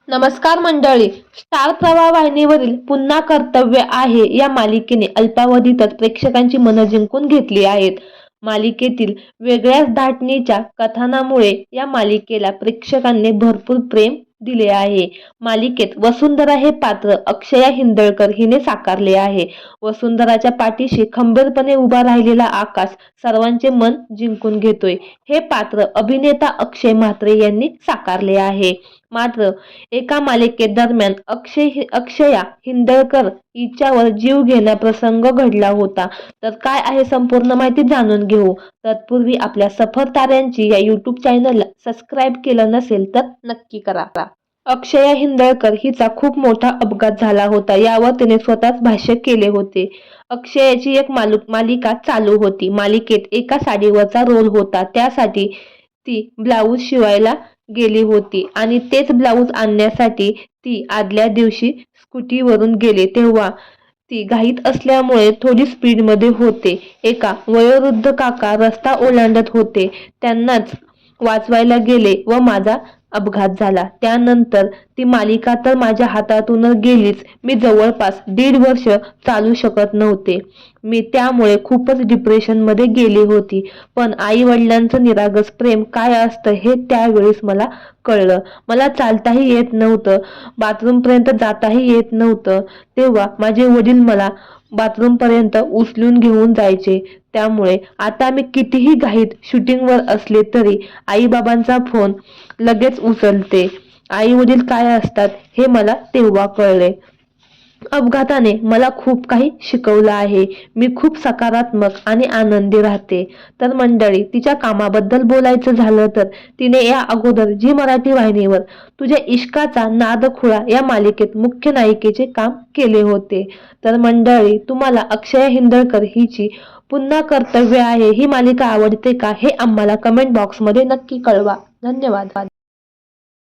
नमस्कार मंडळी. स्टार प्रवाह वाहिनीवरील पुन्हा कर्तव्य आहे या मालिकेने अल्पावधीतच प्रेक्षकांची मनं जिंकून घेतली आहेत. मालिकेतील वेगळ्याच धाटणीच्या कथानामुळे या मालिकेला प्रेक्षकांनी भरपूर प्रेम दिले आहे. मालिकेत वसुंधरा हे पात्र अक्षया हिंदळकर हिने साकारले आहे. वसुंधराच्या पाठीशी खंबीरपणे उभा राहिलेला आकाश सर्वांचे मन जिंकून घेतोय. हे पात्र अभिनेता अक्षय म्हात्रे यांनी साकारले आहे. मात्र एका मालिकेदरम्यान अक्षया हिंदळकर हिच्यावर जीव घेण्या प्रसंग घडला होता. तर काय आहे संपूर्ण माहिती जाणून घेऊ. तत्पूर्वी आपल्या सफर ताऱ्यांची या यूट्यूब चॅनलला सबस्क्राईब केलं नसेल तर नक्की करा. अक्षया हिंदळकर हिचा खूप मोठा अपघात झाला होता. यावर तिने स्वतःच भाष्य केले होते. अक्षयाची एक मालिका चालू होती. मालिकेत एका साडीवरचा रोल होता. त्यासाठी ती ब्लाऊज शिवायला गेली होती आणि तेच ब्लाऊज आणण्यासाठी ती आदल्या दिवशी स्कूटीवरून गेले तेव्हा ती घाईत असल्यामुळे थोडी स्पीडमध्ये होते. एका वयोवृद्ध काका रस्ता ओलांडत होते. त्यांनाच वाचवायला गेले व माझा अपघात झाला. त्यानंतर ती मालिका तर माझ्या हातातूनच गेलीच. मी जवळपास 1.5 वर्ष चालू शकत नव्हते. मी त्यामुळे खूपच डिप्रेशनमध्ये गेली होती. पण आई वडिलांचं निरागस प्रेम काय असतं हे त्यावेळेस मला कळलं. मला चालताही येत नव्हतं, बाथरूमपर्यंत जाताही येत नव्हतं. तेव्हा माझे वडील मला बाथरूमपर्यंत उचलून घेऊन जायचे. त्यामुळे आता मी कितीही घाईत शूटिंगवर असले तरी आईबाबांचा फोन लगेच उचलते. आई वडील काय असतात हे मला तेव्हा कळले. अपघाताने मला खूप काही शिकवलं आहे. मी खूप सकारात्मक आणि आनंदी राहते. तर मंडळी, तिच्या कामाबद्दल बोलायचं झालं तर तिने या अगोदर झी मराठी वाहिनीवर तुझ्या इश्काचा नादखुळा या मालिकेत मुख्य नायिकेचे काम केले होते. तर मंडळी, तुम्हाला अक्षया हिंदळकर हिची पुन्हा कर्तव्य आहे ही मालिका आवडते का हे आम्हाला कमेंट बॉक्समध्ये नक्की कळवा. धन्यवाद.